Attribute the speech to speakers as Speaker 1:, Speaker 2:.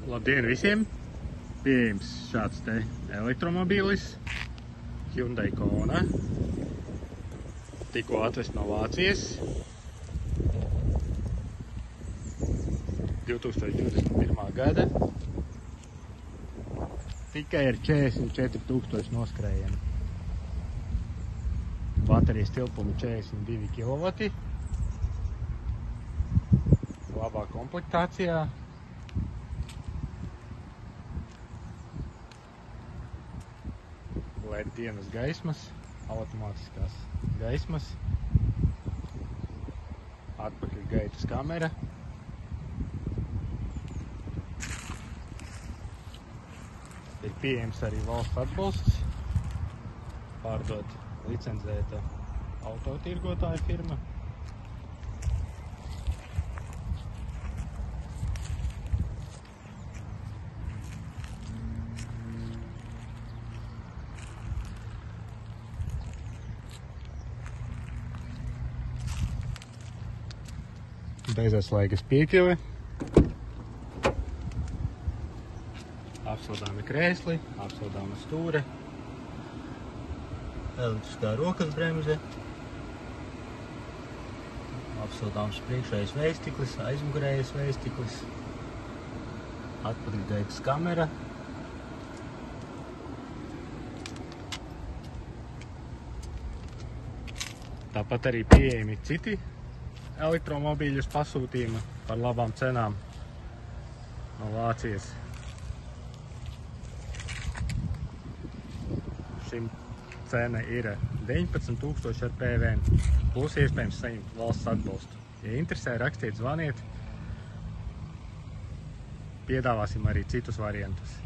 Speaker 1: Labdien visiem! Pieejams šāds te elektromobīlis Hyundai Kona. Tikko atvest no Vācijas. 2021. gada. Tikai ar 44,000 noskrējienu. Baterijas tilpumi 42 kW. Labā komplektācijā. LED dienas gaismas, automātiskās gaismas, atpakaļ gaitas kamera. Ir pieejams arī valsts atbalsts, pārdot licencēta autotirgotāja firma. Bezslēgas piekļuve, apsildāmi krēsli, apsildāma stūre, elektriskā rokas bremze, apsildāms priekšējais vējstiklis, aizmugurējais vējstiklis, atpakaļgaitas kamera, tāpat arī pieejami citi elektromobīļus pasūtījuma par labām cenām no Vācijas. Šim cena ir 19,000 ar PVN, plus iespējams saņemt valsts atbalstu. Ja interesē, rakstiet, zvaniet. Piedāvāsim arī citus variantus.